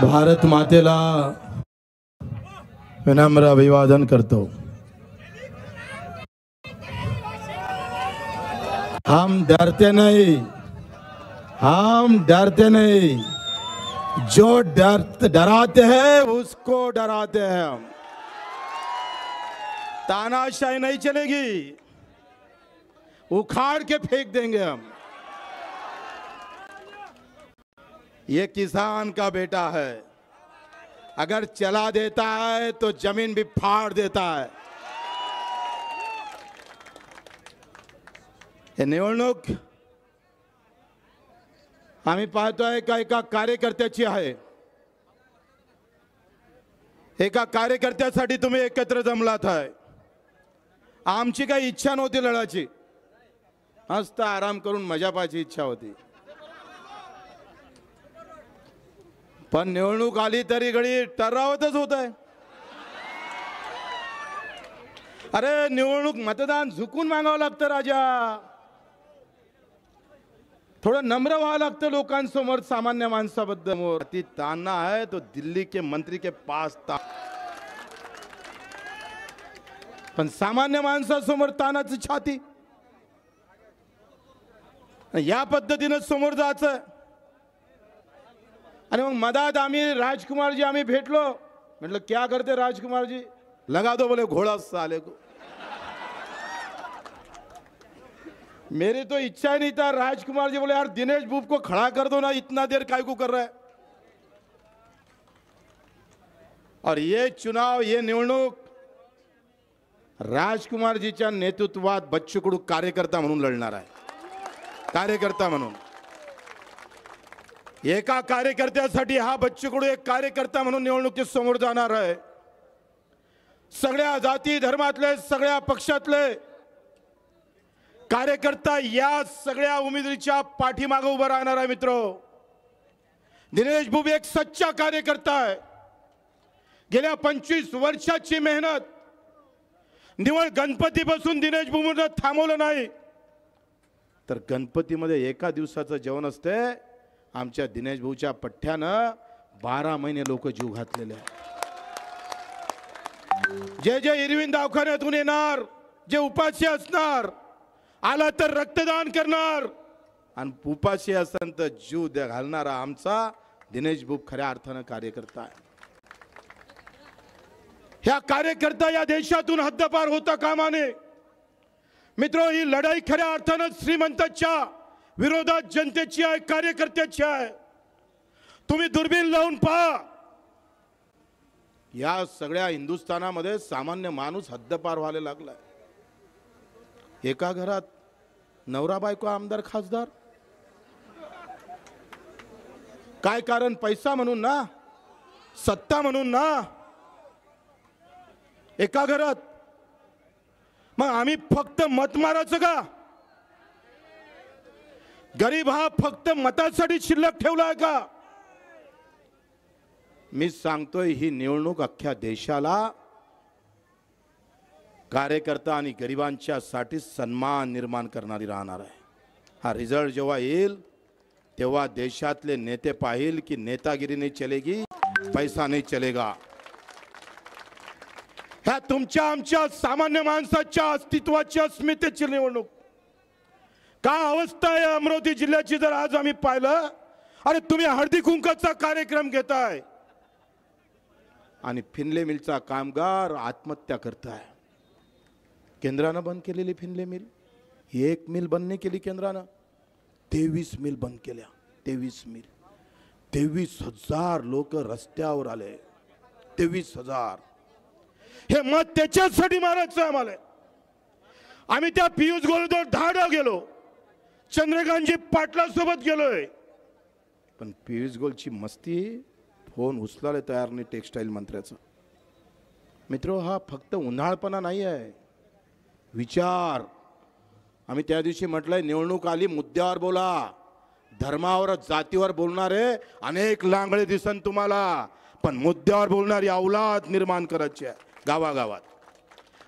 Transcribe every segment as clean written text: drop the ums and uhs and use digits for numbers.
भारत मातेला विनम्र अभिवादन करतो। हम डरते नहीं, हम डरते नहीं, जो डराते हैं उसको डराते हैं हम। तानाशाही नहीं चलेगी, उखाड़ के फेंक देंगे हम। ये किसान का बेटा है, अगर चला देता है तो जमीन भी फाड़ देता है। हे निवडणूक आम्ही पाहतोय का एका कार्यकर्त्याची आहे। एका कार्यकर्त्यासाठी तुम्ही एकत्र जमलात आहे। आमची काही इच्छा नव्हती लढायची, मस्त आराम करून मजा पाहायची इच्छा होती। पण निवडणूक आली तरी घडी टरावतच होत आहे। अरे निवडणूक मतदान झुकून मागावं लागतं राजा, थोड़ा नम्र व्हावं लागतं लोकांसमोर, सामान्य माणसाबद्दल। ती ताना है तो दिल्ली के मंत्री के पास था, पण सामान्य माणसासमोर तानाची छाती। या पद्धतीने समोर जायचं। आणि मग मधात आम्ही राजकुमार जी आम्ही भेटलो, म्हटलं क्या करते राजकुमार जी, लगा दो बोले घोड़ा साले को। मेरी तो इच्छा ही नहीं था। राजकुमार जी बोले यार दिनेश बुब को खड़ा कर दो ना, इतना देर काय को कर रहा है। और ये चुनाव, ये निवडणूक राजकुमार जीच्या नेतृत्वात बच्चू कडू कार्यकर्ता म्हणून लढणार आहे। कार्यकर्ता म्हणून एका कार्यकर्त्यासाठी हा बच्चू कडू एक कार्यकर्ता म्हणून निवडणुकीत समोर जाणार आहे। सगळ्या जाती धर्मातले, सगळ्या पक्षातले कार्यकर्ता या सगळ्या उमेदवारीच्या पाठीमागे उभा राहणार आहे। मित्रो, दिनेश बुब एक सच्चा कार्यकर्ता आहे। गेल्या 25 वर्षाची मेहनत निवड गणपतीपासून दिनेश बुबने थांबवलं नाही, तर गणपतीमध्ये एका दिवसाचं जेवण असते। आमच्या दिनेश भाऊच्या पठ्ठ्यानं 12 महिने लोक जीव घातलेले आहेत। जे जे इरविन दवाखान्यातून येणार, जे उपाशी असणार, आला तर रक्तदान करणार, आणि उपाशी असेल तर जीव घालणारा आमचा दिनेश बुब खऱ्या अर्थानं कार्यकर्ता आहे। ह्या कार्यकर्ता या देशातून हद्दपार होता कामा नये। मित्रो, ही लढाई खऱ्या अर्थानं श्रीमंतांच्या विरोधात जनतेची आहे, कार्यकर्त्याची आहे। तुम्ही दुर्बीण लावून पहा, या सगळ्या हिंदुस्थानामध्ये सामान्य माणूस हद्दपार व्हायला लागलाय। एका घरात नवरा बायको, आमदार खासदार, काय कारण? पैसा म्हणून ना, सत्ता म्हणून ना, एका घरात। मग आम्ही फक्त मत मारायचं का? गरीब हा फक्त मतासाठी शिल्लक ठेवलाय का? मी सांगतोय, ही निवडणूक अख्ख्या देशाला कार्यकर्ता आणि गरिबांच्या साठी सन्मान निर्माण करणारी राहणार आहे। हा रिझल्ट जेव्हा येईल तेव्हा देशातले नेते पाहिल की नेतागिरी नहीं चलेगी, पैसा नहीं चलेगा। ह्या तुमच्या आमच्या सामान्य माणसाच्या अस्तित्वाची, अस्मितेची निवडणूक। काय अवस्था आहे अमरावती जिल्ह्याची जर आज आम्ही पाहिलं, अरे तुम्ही हळदी कुंकाचा कार्यक्रम घेताय आणि फिनले मिलचा कामगार आत्महत्या करताय। केंद्रानं बंद केलेली फिनले मिल, एक मिल बंद नाही केली केंद्रानं, 23 मिल बंद केल्या। 23 मिल, 23,000 लोक रस्त्यावर आले। 23,000। हे मत त्याच्यासाठी मारायचं आम्हाला। आम्ही त्या पियुष गोलदोर धाडा गेलो, चंद्रकांतजी पाटला सोबत गेलोय, पण पियुष गोलची मस्ती फोन उचलायला तयार नाही टेक्सटाईल मंत्र्याचा। मित्रो, हा फक्त उन्हाळपणा नाही आहे, विचार। आम्ही त्या दिवशी म्हटलंय, निवडणूक आली मुद्द्यावर बोला, धर्मावर जातीवर बोलणारे अनेक लांगळे दिसन तुम्हाला, पण मुद्द्यावर बोलणारी औलाद निर्माण करायची आहे गावागावात।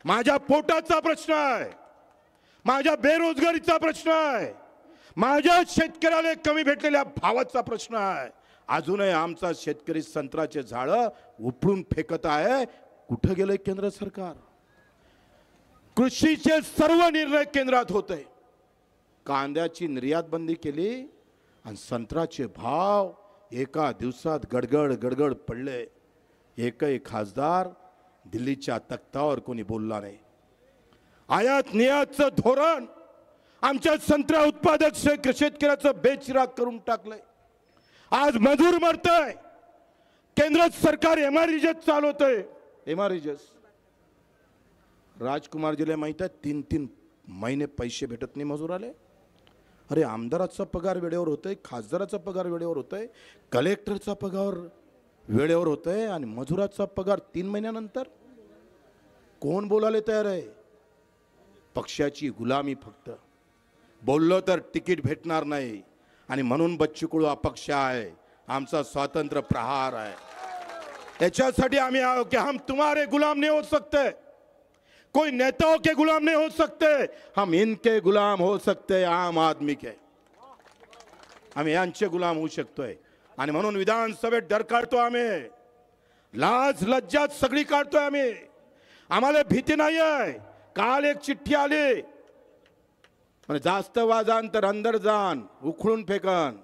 माझ्या पोटाचा प्रश्न आहे, माझ्या बेरोजगारीचा प्रश्न आहे, माझ्या शेतकऱ्याला कमी भेटलेल्या भावाचा प्रश्न आहे, अजूनही आमचा शेतकरी संत्र्याचे झाडं उपळून फेकत आहे. कुठं गेलंय केंद्र सरकार? कृषीचे सर्व निर्णय केंद्रात होते. कांद्याची निर्यात बंदी केली आणि संत्र्याचे भाव एका दिवसात गडगड गडगड पडले. एकही खासदार दिल्लीच्या तख्तावर कोणी बोलला नाही. आयात निर्यातचं धोरण आमच्या संत्रा उत्पादक शेतकऱ्याचं बेचिराग करून टाकलंय. आज मजूर मरतय. केंद्र सरकार एमआरईजेस चालवतंय. एमआरईजेस राजकुमारजीला माहित आहे 3-3 महिने पैसे भेटत नाही मजुराले. अरे आमदाराचा पगार वेळेवर होतोय, खासदाराचा पगार वेळेवर होतोय, कलेक्टरचा पगार वेळेवर होतोय आणि मजुराचा पगार 3 महिन्यानंतर. कोण बोलायला तयार आहे? पक्षाची गुलामी. फक्त बोललो तर तिकीट भेटणार नाही आणि म्हणून बच्चू कडू अपक्ष आहे. आमचा स्वातंत्र्य प्रहार आहे. याच्यासाठी आम्ही आहो की हम तुम्हारे गुलाम नहीं हो सकते, कोई नेताओं के गुलाम नहीं हो सकते, हम इनके गुलाम हो सकते, आम आदमी के. आम्ही यांचे गुलाम होऊ शकतोय आणि म्हणून विधानसभेत डर काढतो आम्ही. लाज लज्जा सगळी काढतोय आम्ही. आम्हाला भीती नाही आहे. काल एक चिठ्ठी आली, म्हणजे जास्त वाजान तर अंदर जान उखळून फेकन.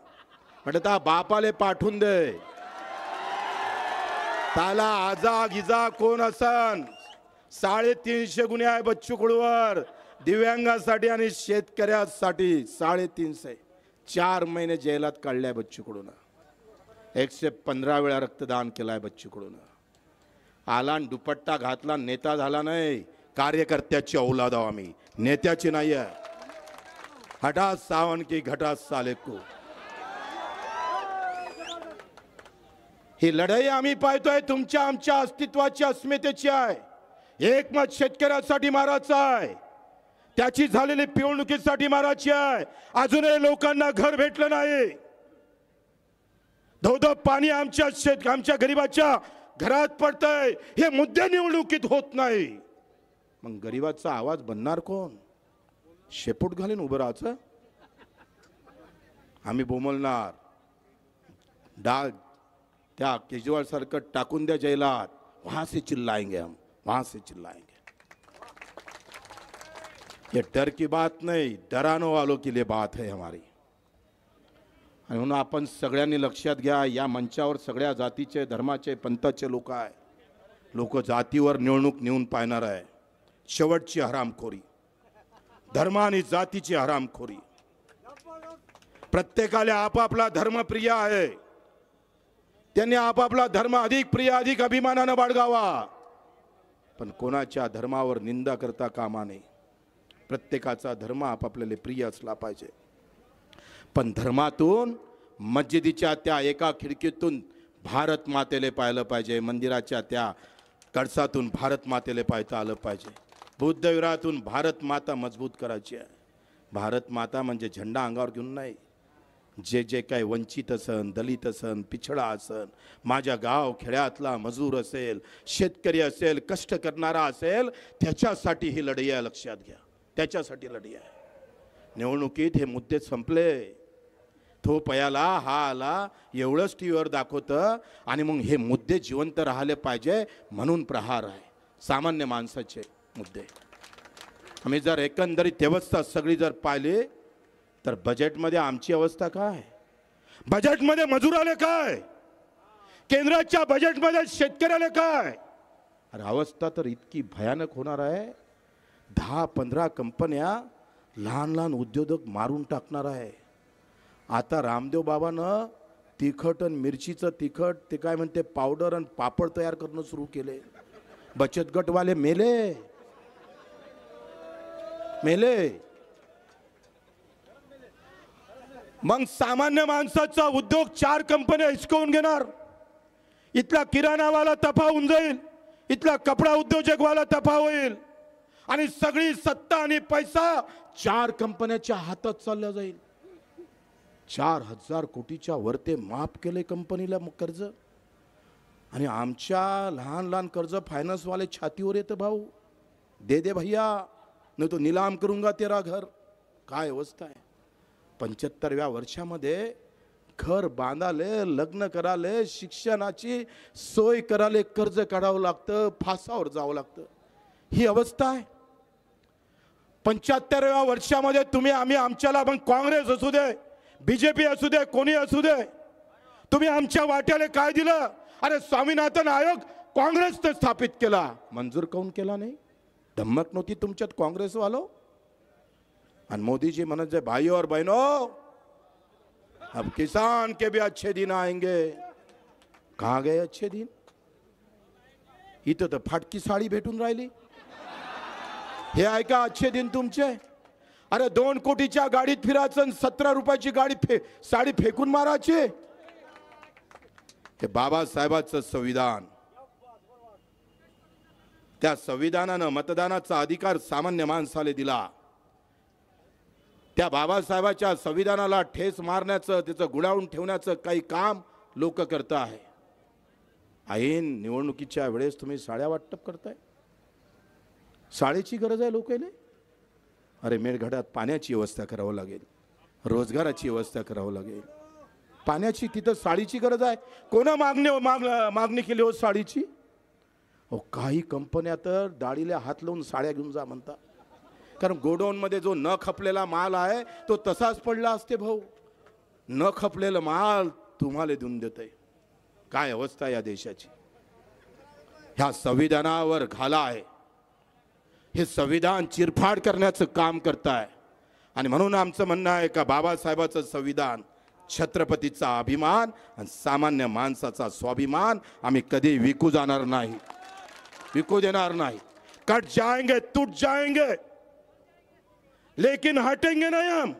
म्हणजे त्या बापाले पाठवून दे. त्याला आजा गिजा कोण असन. 350 गुन्हे आहे बच्चू कडूवर, दिव्यांगासाठी आणि शेतकऱ्यासाठी 350. 4 महिने जेलात काढलाय बच्चू कडून. 115 वेळा रक्तदान केलाय बच्चू कडून. आला दुपट्टा घातला, नेता झाला नाही. कार्यकर्त्याची औलाद आहो आम्ही, नेत्याची नाही आहे. हटा सावन की घटा साले को. ही लढाई आम्ही पाहतोय तुमच्या आमच्या अस्तित्वाची अस्मितेची आहे. एकमत शेतकऱ्यासाठी मारायचं आहे. त्याची झालेली पिळवणुकीसाठी मारायची आहे. अजूनही लोकांना घर भेटलं नाही. धोधो पाणी आमच्या गरीबाच्या घरात पडतंय. हे मुद्दे निवडणुकीत होत नाही. मग गरीबाचा आवाज बनणार कोण? शेपूट घालून उभं राहायचं. आम्ही बोमलणार. डाग त्या केजरीवाल सारखं टाकून द्या जेलात. वहां से चिल्लाएंगे हम, वहां से चिल्लाएंगे. ये डर की बात नहीं, डरानो वालों के लिए बात है हमारी. आणि म्हणून आपण सगळ्यांनी लक्षात घ्या. या मंचावर सगळ्या जातीचे धर्माचे पंथाचे लोक आहे. लोक जातीवर निवडणूक नेऊन पाहणार आहे. शेवटची हरामखोरी, धर्म आणि जातीची हरामखोरी. प्रत्येकाला आपापला धर्म प्रिय आहे. त्यांनी आपापला धर्म अधिक प्रिय, अधिक अभिमानाने बाळगावा. पण कोणाच्या धर्मावर निंदा करता कामा नये. प्रत्येकाचा धर्म आपापल्याला प्रिय असला पाहिजे. पण धर्मातून मस्जिदीच्या त्या एका खिडकीतून भारत मातेले पाहिलं पाहिजे. मंदिराच्या त्या कळसातून भारत मातेले पाहता आलं पाहिजे. बुद्ध विहारातून भारत माता मजबूत करायची आहे. भारत माता म्हणजे झेंडा अंगावर घेऊन नाही. जे जे काय वंचित असन, दलित असन, पिछडा असन, माझ्या गाव खेड्यातला मजूर असेल, शेतकरी असेल, कष्ट करणारा असेल, त्याच्यासाठी ही लढाई आहे. लक्षात घ्या, त्याच्यासाठी लढाई आहे. निवडणुकीत हे मुद्दे संपले. तो पयाला हा आला एवढंच टीव्हीवर दाखवतं आणि मग हे मुद्दे जिवंत राहिले पाहिजे म्हणून प्रहार आहे. सामान्य माणसाचे मुद्दे. आम्ही जर एकंदरीत व्यवस्था सगळी जर पाहिली तर बजेटमध्ये आमची अवस्था काय? बजेटमध्ये मजुराले काय? केंद्राच्या बजेटमध्ये शेतकऱ्याला काय? अरे अवस्था तर इतकी भयानक होणार आहे. 10-15 कंपन्या लहान लहान उद्योजक मारून टाकणार आहे. आता रामदेव बाबानं तिखट आणि मिरचीचं तिखट ते काय म्हणते पावडर आणि पापड तयार करणं सुरू केले. बचत गटवाले मेले. मग सामान्य माणसाचा उद्योग 4 कंपन्या हिसकावून घेणार. इथला किराणावाला तफा होऊन जाईल, इथला कपडा उद्योजकवाला तफा होईल आणि सगळी सत्ता आणि पैसा 4 कंपन्याच्या हातात चालला जाईल. 4000 कोटीच्या वरते माफ केले कंपनीला कर्ज आणि आमच्या लहान लहान कर्ज फायनान्सवाले छातीवर येते. भाऊ दे दे भैया, नहीं तो नीलाम करूंगा तेरा घर. काय अवस्था आहे. 75व्या वर्षामध्ये घर बांधाले, लग्न कराले, शिक्षणाची सोय कराले कर्ज काढावं लागतं, फासावर जावं लागतं. ही अवस्था आहे. 75व्या वर्षामध्ये तुम्ही आम्ही आमच्याला मग काँग्रेस असू दे, बीजेपी असू दे, कोणी असू दे, तुम्ही आमच्या वाट्याला काय दिलं? अरे स्वामीनाथन आयोग काँग्रेसने स्थापित केला, मंजूर काऊन केला नाही? धमक नव्हती तुमच्यात काँग्रेस वालो? आणि मोदीजी म्हणत जे भाई और बहनों, अब किसान के भी अच्छे दिन आएंगे. कहाँ गए अच्छे दिन? इथं तर फाटकी साडी भेटून राहिली. हे आहे का अच्छे दिन तुमचे? अरे 2 कोटीच्या गाडीत फिरायचं, 17 रुपयाची साडी फेकून मारायची. हे बाबासाहेबांचं संविधान, त्या संविधानानं मतदानाचा अधिकार सामान्य माणसाला दिला. त्या बाबासाहेबाच्या संविधानाला ठेस मारण्याचं, त्याचं गुडावून ठेवण्याचं काही काम लोक करत आहे. ऐन निवडणुकीच्या वेळेस तुम्ही साड्या वाटप करताय. साडीची गरज आहे लोकांना. अरे मेळघाटात पाण्याची व्यवस्था करावं लागेल, रोजगाराची व्यवस्था करावं लागेल. पाण्याची तिथं साडीची गरज आहे. कोणा मागणी केली हो साडीची? हो काही कंपन्या तर दाढीला हात लावून साड्या घेऊन जा म्हणतात. कारण गोडाऊन मध्ये जो न खपलेला माल आहे तो तसाच पडला असते भाऊ. न खपलेला माल तुम्हाला देऊन देतंय. काय अवस्था या देशाची. ह्या संविधानावर घाला आहे. हे संविधान चिरफाड करण्याचं काम करताय. आणि म्हणून आमचं म्हणणं आहे का बाबासाहेबाचं संविधान छत्रपतीचा अभिमान आणि सामान्य माणसाचा स्वाभिमान आम्ही कधी विकू जाणार नाही, विकू देणार नाही. कट जाएंगे, टूट जाएंगे, लेकिन हटेंगे नहीं हम.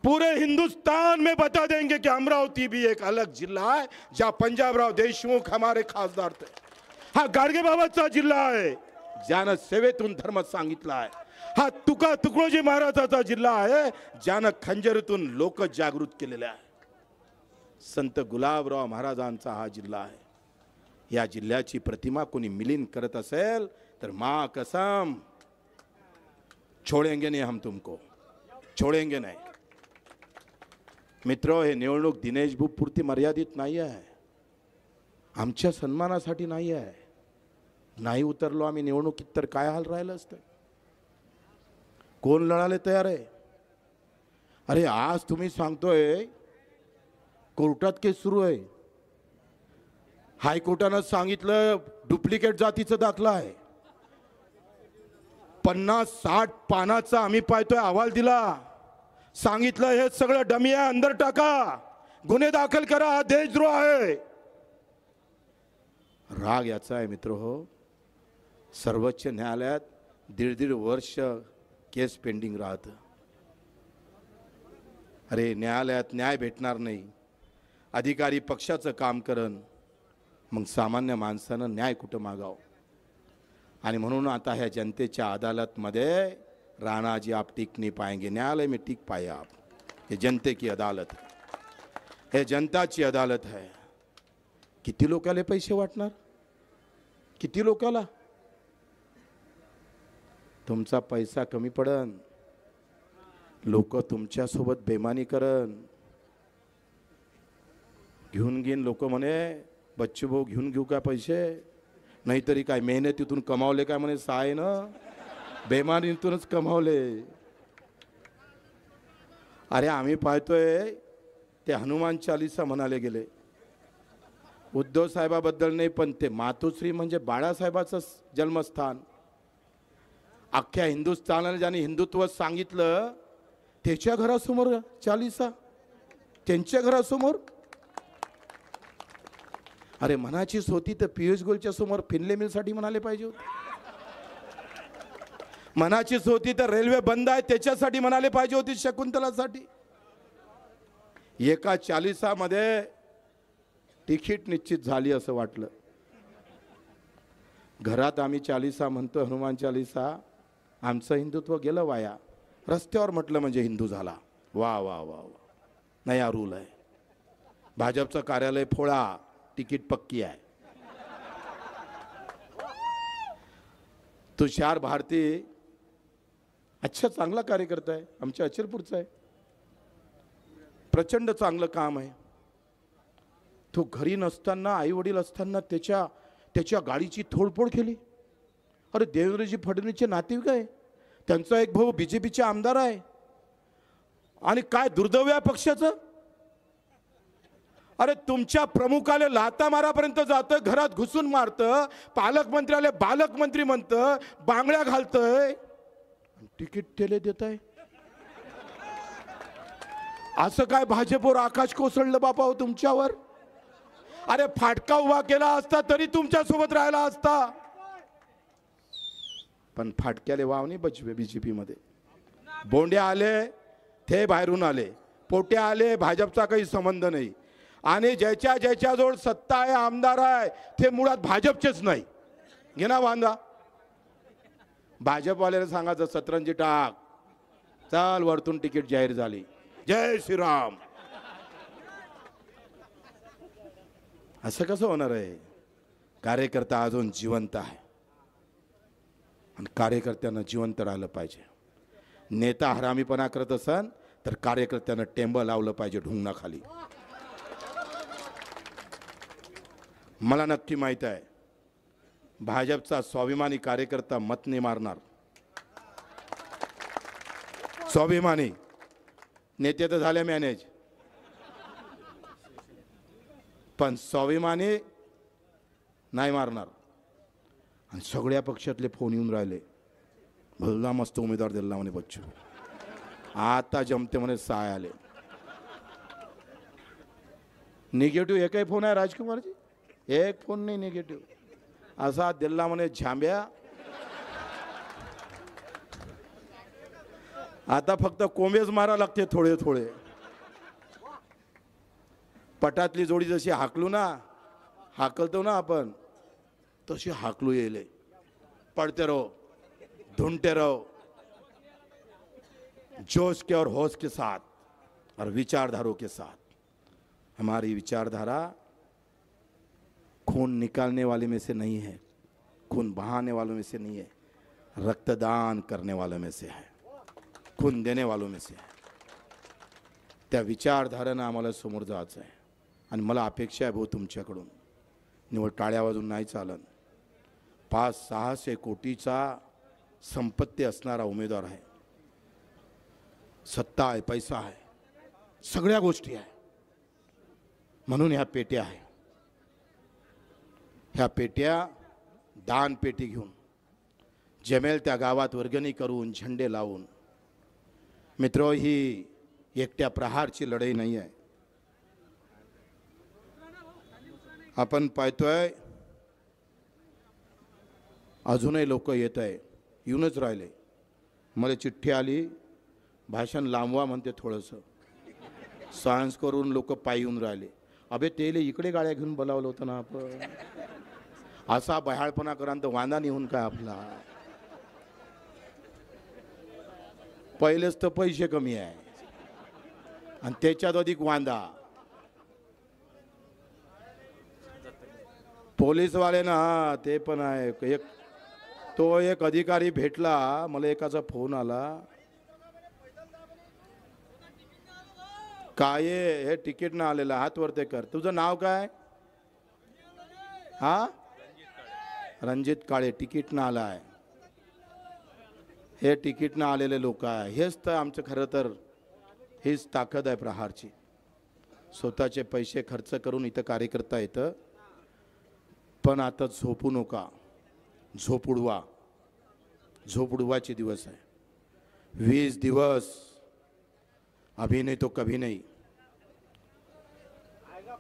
पूरे हिंदुस्तान में बता देंगे कि अमरावती भी एक अलग जिल्हा है जहां पंजाबराव देशमुख हमारे खासदार थे. हा गाडगे बाबाचा जिल्हा आहे ज्यानं सेवेतून धर्म सांगितला आहे. हा तुकडोजी महाराजाचा जिल्हा आहे ज्यानं खंजरीतून लोक जागृत केलेले आहे. संत गुलाबराव महाराजांचा हा जिल्हा आहे. या जिल्ह्याची प्रतिमा कोणी मिलिन करत असेल तर मां कसम छोड़ेंगे नहीं हम तुमको, छोड़ेंगे नहीं. मित्रो, हे निवडणूक दिनेश भाऊ पुरती मर्यादित नाही आहे. आमच्या सन्मानासाठी नाही आहे. नाही उतरलो आम्ही निवडणुकीत तर काय हाल राहिलं असतं. कोण लढायला तयार आहे? अरे आज तुम्ही सांगतोय कोर्टात केस सुरू आहे. हायकोर्टानं सांगितलं डुप्लिकेट जातीचा दाखला आहे. 50-60 पानाचा आम्ही पाहतोय अहवाल दिला. सांगितलं हे सगळं डमी आहे, अंदर टाका, गुन्हे दाखल करा, हा देशद्रोह आहे. राग याचा आहे मित्र हो. सर्वोच्च न्यायालयात 1.5 वर्ष केस पेंडिंग राहत. अरे न्यायालयात न्याय भेटणार नाही. अधिकारी पक्षाचं काम करण, मग सामान्य माणसानं न्याय कुठं मागाव. आणि म्हणून आता ह्या जनतेच्या अदालतमध्ये राणा जी आप टिक नहीं पाएंगे, न्यायालय में टिक पाए आप. ये जनते की अदालत है, हे जनताची अदालत है. किती लोकांना पैसे वाटणार? किती लोकांना? तुमचा पैसा कमी पडन, लोक तुमच्या सोबत बेमानी करन. घेऊन घेऊन लोक म्हणे बच्चू भाऊ घेऊन घेऊ का पैसे, नाहीतरी काय मेहनतीतून कमावले काय म्हणे, साय ना बेमानीतूनच कमावले. अरे आम्ही पाहतोय ते हनुमान चालीसा म्हणाले गेले. उद्धव साहेबाबद्दल नाही, पण ते मातोश्री म्हणजे बाळासाहेबाचं जन्मस्थान. अख्ख्या हिंदुस्थानाला ज्याने हिंदुत्व सांगितलं त्याच्या घरासमोर चालीसा, त्यांच्या घरासमोर. अरे मनाचीच होती तर पियुष गोलच्या समोर फिनले मिलसाठी म्हणाले पाहिजे होते. मनाचीच होती तर रेल्वे बंद आहे त्याच्यासाठी म्हणाले पाहिजे होती, शकुंतलासाठी. एका चालीसामध्ये तिकीट निश्चित झाली असं वाटलं. घरात आम्ही चालीसा म्हणतो, हनुमान चालीसा, आमचं हिंदुत्व गेलं वाया. रस्त्यावर म्हटलं म्हणजे हिंदू झाला. वा वा वा वा, नया रूल आहे. भाजपचं कार्यालय फोडा, तिकीट पक्की आहे. तुषार भारती अच्छा चांगला कार्यकर्ता आहे, आमच्या अचलपूरचा आहे. प्रचंड चांगलं काम आहे. तो घरी नसताना, आई वडील असताना त्याच्या गाडीची तोडफोड केली. अरे देवेंद्रजी फडणवीसचे नातेवाईक आहे, त्यांचा एक भाऊ बीजेपीचे आमदार आहे. आणि काय दुर्दैव आहे पक्षाचं. अरे तुमच्या प्रमुखाला लाता मारापर्यंत जातं, घरात घुसून मारतं, पालकमंत्र्याला बालकमंत्री म्हणतं, बांगड्या घालतंय, तिकीट तेले देत आहे. असं काय भाजपवर आकाश कोसळलं बापा हो तुमच्यावर. अरे फाटका उभा केला असता तरी तुमच्या सोबत राहिला असता, पण फाटक्याले वाव नाही बचवे. बीजेपी मध्ये बोंड्या आले ते बाहेरून आले, पोट्या आले, भाजपचा काही संबंध नाही. आणि ज्याच्याजवळ सत्ता आहे, आमदार आहे, ते मुळात भाजपचेच नाही. घे ना वांदा. भाजपवाल्याला सांगायचं सतरंजी टाक, चाल वरतून तिकीट जाहीर झाली, जय श्रीराम. असं कसं होणार आहे. कार्यकर्ता अजून जिवंत आहे आणि कार्यकर्त्यांना जिवंत राहिलं पाहिजे. नेता हरामीपणा करत असन तर कार्यकर्त्यांना टेंब लावलं पाहिजे ढुंगणाखाली. मला नक्की माहित आहे भाजपचा स्वाभिमानी कार्यकर्ता मत नाही मारणार. स्वाभिमानी नेते तर झाले मॅनेज, पण स्वाभिमानी नाही मारणार. आणि सगळ्या पक्षातले फोन येऊन राहिले, भल्ला मस्त उमेदवार दिला म्हणे बच्चू, आता जमते म्हणे साय आले. निगेटिव्ह एकही फोन आहे राजकुमारजी, एक फोन नाही निगेटिव्ह. असा दिल्ला म्हणे झांब्या, आता फक्त कोंबेच मारा लागते थोडे थोडे. पटातली जोडी जशी हाकलू ना, हाकलतो ना आपण, तशी हाकलू येले. पढ़ते रहो, ढूंढते रहो, जोश के और होश के साथ और विचारधारों के साथ. हमारी विचारधारा खून निकालने वाले में से नहीं है, खून बहाने वालों में से नहीं है, रक्तदान करने वालों में से है, खून देने वालों में से है. त्या विचारधारेनं आम्हाला समोर जायचं आहे. आणि मला अपेक्षा आहे भाऊ तुमच्याकडून, निवड टाळ्या वाजून नाही चालन. 500-600 कोटीचा संपत्ती असणारा उमेदवार आहे, सत्ता आहे, पैसा आहे, सगळ्या गोष्टी आहे. म्हणून ह्या पेट्या आहे. ह्या पेट्या दान पेटी घेऊन जमेल त्या गावात वर्गणी करून झेंडे लावून. मित्रो, ही एकट्या प्रहारची लढाई नाही आहे. आपण पाहतोय अजूनही लोक येत आहे, येऊनच राहिले. मला चिठ्ठी आली, भाषण लांबवा म्हणते, थोडंसं सायन्स करून लोक पायी येऊन राहिले. अबे तेले इकडे गाड्या घेऊन बोलावलं होतं ना आपण. असा बहाळपणा करांत वांदा निघून काय आपला. पहिलेच तर पैसे कमी आहे आणि त्याच्यात अधिक वांदा. पोलीसवाले ना, ते पण आहे. एक अधिकारी भेटला, मला एकाचा फोन आला, काय हे तिकीट ना आलेलं, हात वरते कर. तुझं नाव काय? हा, रणजित काळे. तिकीट ना आलाय. हे तिकीट ना आलेले लोक आहे. हेच तर आमचं खरं तर हीच ताकद आहे प्रहारची. स्वतःचे पैसे खर्च करून इथं कार्यकर्ता येतं. पण आता झोपू नका, झोप उडवा. झोप उडवाचे दिवस आहे. 20 दिवस अभी नहीं तो कभी नहीं.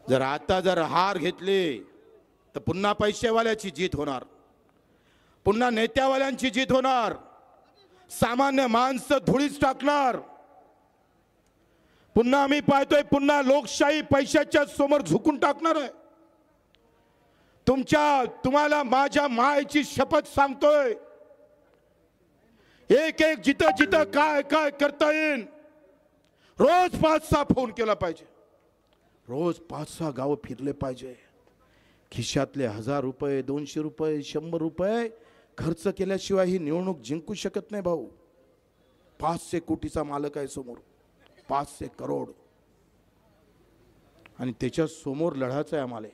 जर आता हार घेतली तर पुन्हा पैसेवाल्याची जीत होणार, पुन्हा नेत्यावाल्यांची जीत होणार. सामान्य माणसं धुळीच टाकणार. पुन्हा आम्ही पाहतोय, पुन्हा लोकशाही पैशाच्या समोर झुकून टाकणार आहे. तुम्हाला माझ्या मायेची शपथ सांगतोय, एक जिथं जिथं काय काय करता येईल, रोज 5-6 फोन केला पाहिजे, रोज 5-6 गाव फिरले पाहिजे. खिशातले 1000 रुपये, 200 रुपये, 100 रुपये खर्च केल्याशिवाय ही निवडणूक जिंकू शकत नाही भाऊ. 500 कोटीचा मालक आहे समोर, 500 करोड. आणि त्याच्या समोर लढायचं आहे आम्हाला.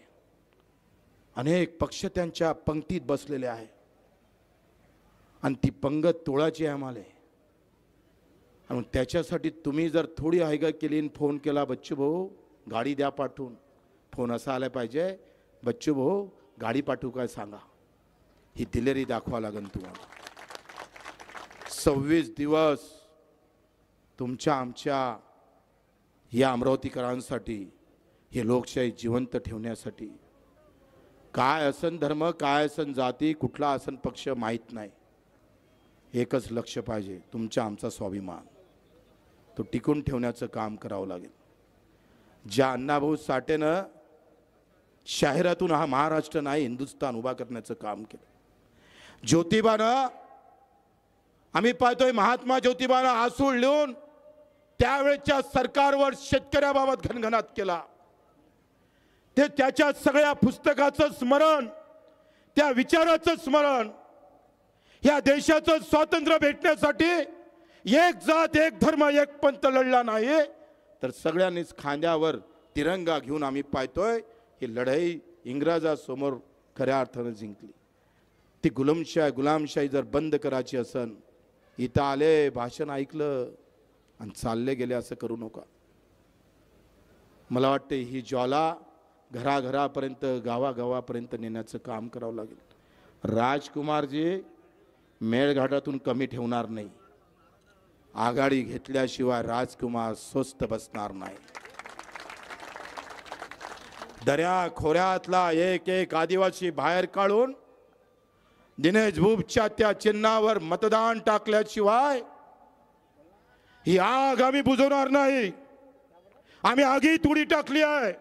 अनेक पक्ष त्यांच्या पंक्तीत बसलेले आहे आणि ती पंगत तोडायची आहे आम्हाला. आणि त्याच्यासाठी तुम्ही जर थोडी हायगा केली आणि फोन केला, बच्चू भाऊ गाडी द्या पाठवून, फोन असा आला पाहिजे, बच्चू भाऊ गाडी पाठवू काय सांगा, ही दिलेरी दाखवा लागेल तुम्हाला. 26 दिवस तुमच्या आमच्या या अमरावतीकरांसाठी, हे लोकशाही जिवंत ठेवण्यासाठी, काय असन धर्म, काय असन जाती, कुठला असन पक्ष माहीत नाही, एकच लक्ष पाहिजे, तुमचा आमचा स्वाभिमान तो टिकून ठेवण्याचं काम करावं लागेल. ज्या अण्णाभाऊ साठेनं शहरातून हा महाराष्ट्र नाही हिंदुस्थान उभा करण्याचं काम केलं. ज्योतिबानं, आम्ही पाहतोय महात्मा ज्योतिबानं आसूड लिहून त्यावेळेच्या सरकारवर शेतकऱ्याबाबत घणघणाट केला. ते त्याच्या सगळ्या पुस्तकाचं स्मरण, त्या विचाराचं स्मरण, या देशाचं स्वातंत्र्य भेटण्यासाठी एक जात एक धर्म एक पंथ लढला नाही, तर सगळ्यांनीच खांद्यावर तिरंगा घेऊन आम्ही पाहतोय ही लढाई इंग्रजासमोर खऱ्या अर्थानं जिंकली. ती गुलामशाही जर बंद करायची असन, इथं आले भाषण ऐकलं आणि चालले गेले असं करू नका. मला वाटते ही ज्वाला घराघरापर्यंत गावागावापर्यंत नेण्याचं काम करावं लागेल. राजकुमारजी मेळघाटातून कमी ठेवणार नाही, आघाडी घेतल्याशिवाय राजकुमार स्वस्त बसणार नाही. दर्या खोऱ्यातला एक एक आदिवासी बाहेर काढून दिनेश भूपच्या त्या चिन्हावर मतदान टाकल्याशिवाय ही आग आम्ही बुजवणार नाही. आम्ही आगीत उडी टाकली आहे,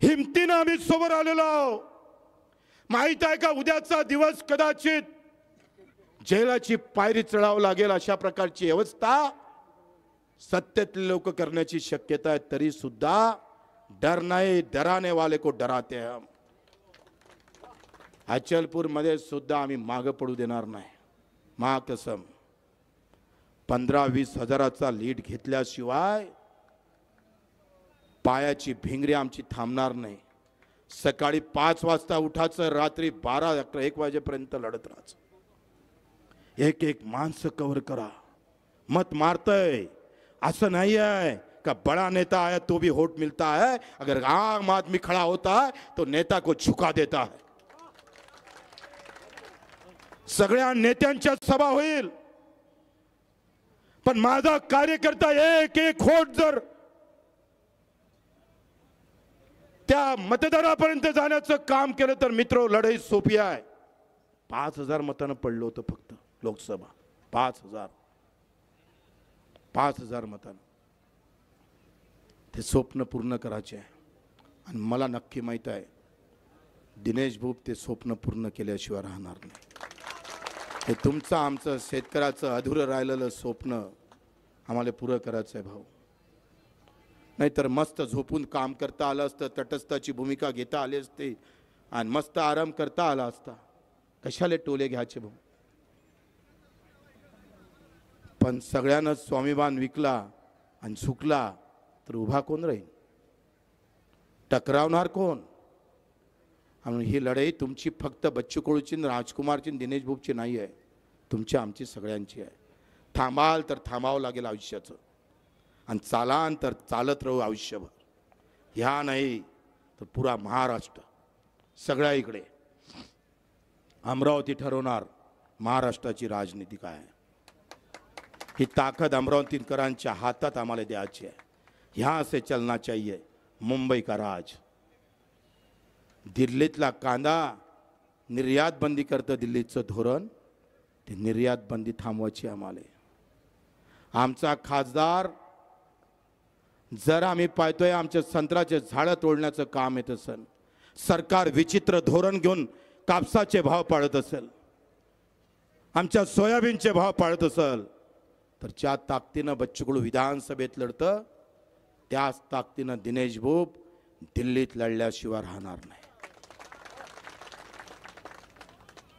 हिमतीनं आम्ही समोर आलेलो आहोत. माहित आहे का, उद्याचा दिवस कदाचित जेलाची पायरी चढावं लागेल अशा प्रकारची व्यवस्था सत्तेतले लोक करण्याची शक्यता आहे. तरी सुद्धा डर नाही, डराने वाले को डराते हम. अचलपूर मध्ये सुद्धा आम्ही मागे पडू देणार नाही. महाकसम 15-20 हजाराचा लीड घेतल्याशिवाय पायाची भिंगरी आमची थांबणार नाही. सकाळी 5 वाजता उठायचं, रात्री 12-1 वाजेपर्यंत लढत राहायचं. एक एक माणसं कव्हर करा. मत मारतय असं नाही आहे का बड़ा नेता आया तो भी वोट मिलता है. अगर आम आदमी खड़ा होता है तो नेता को झुका देता है. सगळ्या नेत्यांच्या सभा होईल, पण माझा कार्यकर्ता एक एक वोट जर त्या मतदारापर्यंत जाण्याचं काम केलं तर मित्र लढाई सोपी आहे. 5000 मतांना पडलं होतं फक्त लोकसभा. 5000 मतांना ते स्वप्न पूर्ण करायचे आहे. आणि मला नक्की माहित आहे दिनेश भूप ते स्वप्न पूर्ण केल्याशिवाय राहणार नाही. हे तुमचं आमचं शेतकऱ्याचं अधुरं राहिलेलं स्वप्न आम्हाला पुरं करायचं आहे भाऊ. नाहीतर मस्त झोपून काम करता आलं असतं, तटस्थाची भूमिका घेता आली असते आणि मस्त आराम करता आला असता. कशाले टोले घ्यायचे भाऊ. पण सगळ्यांना स्वाभिमान विकला आणि झुकला तर उभा कोण राहील, टकरावणार कोण. आणि ही लढाई तुमची फक्त बच्चू कडूची, राजकुमारची, दिनेश भूपची नाही आहे, तुमची आमची सगळ्यांची आहे. थांबाल तर थांबावं लागेल आयुष्याचं, आणि चालान तर चालत राहू आयुष्यभर. ह्या नाही तर पुरा महाराष्ट्र सगळ्या इकडे. अमरावती ठरवणार महाराष्ट्राची राजनीती काय आहे. ही ताकद अमरावतीकरांच्या हातात आम्हाला द्यायची आहे. यहाँ से चलना चाहिए मुंबई का राज. दिल्लीतला कांदा निर्यात बंदी करतं दिल्लीचं धोरण, ते निर्यात बंदी थांबवायची आम्हाला. आमचा खासदार जर आम्ही पाहतोय आमच्या संत्र्याचे झाडं तोडण्याचं काम येत असेल, सरकार विचित्र धोरण घेऊन कापसाचे भाव पाळत असेल, आमच्या सोयाबीनचे भाव पाळत असेल, तर ज्या ताकदीनं बच्चू कडू विधानसभेत लढतं त्याच ताकदीनं दिनेश भूप दिल्लीत लढल्याशिवाय राहणार नाही.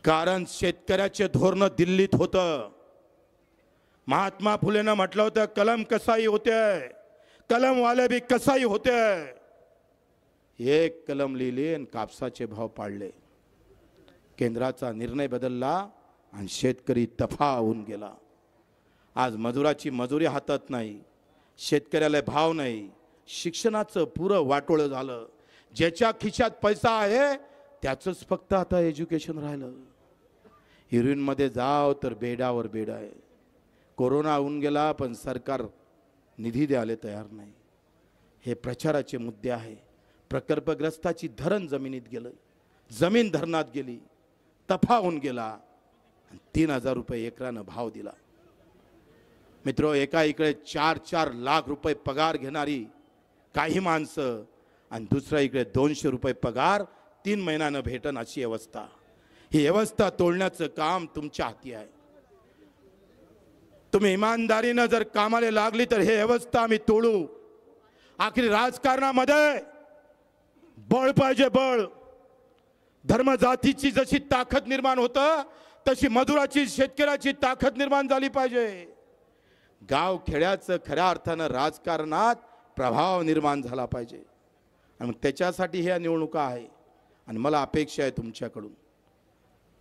कारण शेतकऱ्याचे धोरण दिल्लीत होतं. महात्मा फुलेनं म्हटलं होतं कलम कसाई होते, कलम वाले भी कसाई होते हैं. एक कलम लिहिली आणि कापसाचे भाव पाडले. केंद्राचा निर्णय बदलला आणि शेतकरी तफा होऊन गेला. आज मजुराची मजुरी हातात नाही, शेतकऱ्याला भाव नाही, शिक्षणाचं पुरं वाटोळं झालं. ज्याच्या खिशात पैसा आहे त्याचंच फक्त आता एज्युकेशन राहिलं. हिरोईनमध्ये जाव तर बेडावर बेड आहे. कोरोना होऊन गेला पण सरकार निधी द्यायला तयार नाही. हे प्रचाराचे मुद्दे आहे. प्रकल्पग्रस्ताची धरण जमिनीत गेलं, जमीन धरणात गेली, तफा होऊन गेला. 3,000 रुपये एकरानं भाव दिला. मित्रो, एका इकडे 4-4 लाख रुपये पगार घेणारी काही माणसं आणि दुसऱ्या इकडे 200 रुपये पगार 3 महिन्यानं भेटन अशी अवस्था. ही व्यवस्था तोडण्याचं काम तुमच्या हाती आहे. तुम्ही इमानदारीनं जर कामाला लागली तर हे व्यवस्था आम्ही तोडू. आखरी राजकारणामध्ये बळ पाहिजे, बळ. धर्म जातीची जशी ताकद निर्माण होतं तशी मजुराची, शेतकऱ्याची ताकद निर्माण झाली पाहिजे. गाव खेड्याचं खऱ्या अर्थानं राजकारणात प्रभाव निर्माण झाला पाहिजे. आणि मग त्याच्यासाठी ह्या निवडणुका आहे. आणि मला अपेक्षा आहे तुमच्याकडून,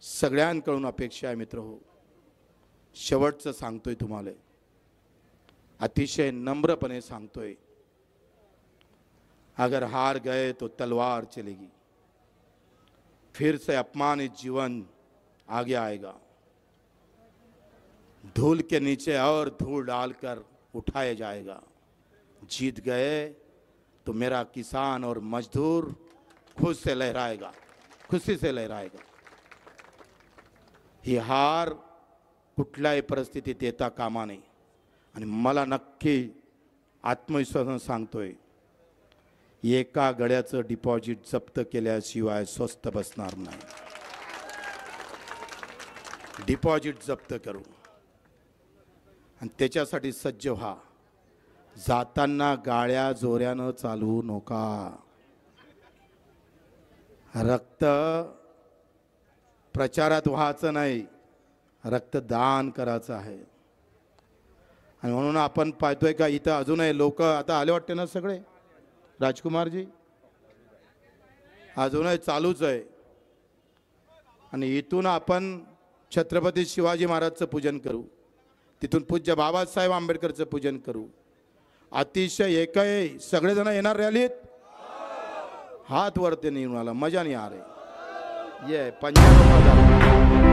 सगळ्यांकडून अपेक्षा आहे मित्रहो. शेवटचं सांगतोय तुम्हाला, अतिशय नम्रपणे सांगतोय, अगर हार गए तो तलवार चलेगी, फिर से अपमानित जीवन आगे आएगा. धूल के नीचे और धूल डालकर उठाया जाएगा. जीत गए तो मेरा किसान और मजदूर खुद से लहराएगा, खुशी से लहराएगा. ही हार कुठल्याही परिस्थितीत येता कामा नये. आणि मला नक्की आत्मविश्वासाने सांगतोय, एका गड्याचं डिपॉझिट जप्त केल्याशिवाय स्वस्त बसणार नाही. डिपॉझिट जप्त करू आणि त्याच्यासाठी सज्ज व्हा. जाताना गाड्या जोऱ्यानं चालवू नका. रक्त प्रचारात व्हायचं नाही, रक्तदान करायचं आहे. आणि म्हणून आपण पाहतोय का इथं अजूनही लोक आता आले वाटते ना सगळे. राजकुमारजी, अजूनही चालूच आहे. आणि इथून आपण छत्रपती शिवाजी महाराजचं पूजन करू, तिथून पूज्य बाबासाहेब आंबेडकरचं पूजन करू. अतिशय एकही सगळेजण येणार रॅलीत. हात वरते नाही, मला मजा नाही आ रही. ये पंजाब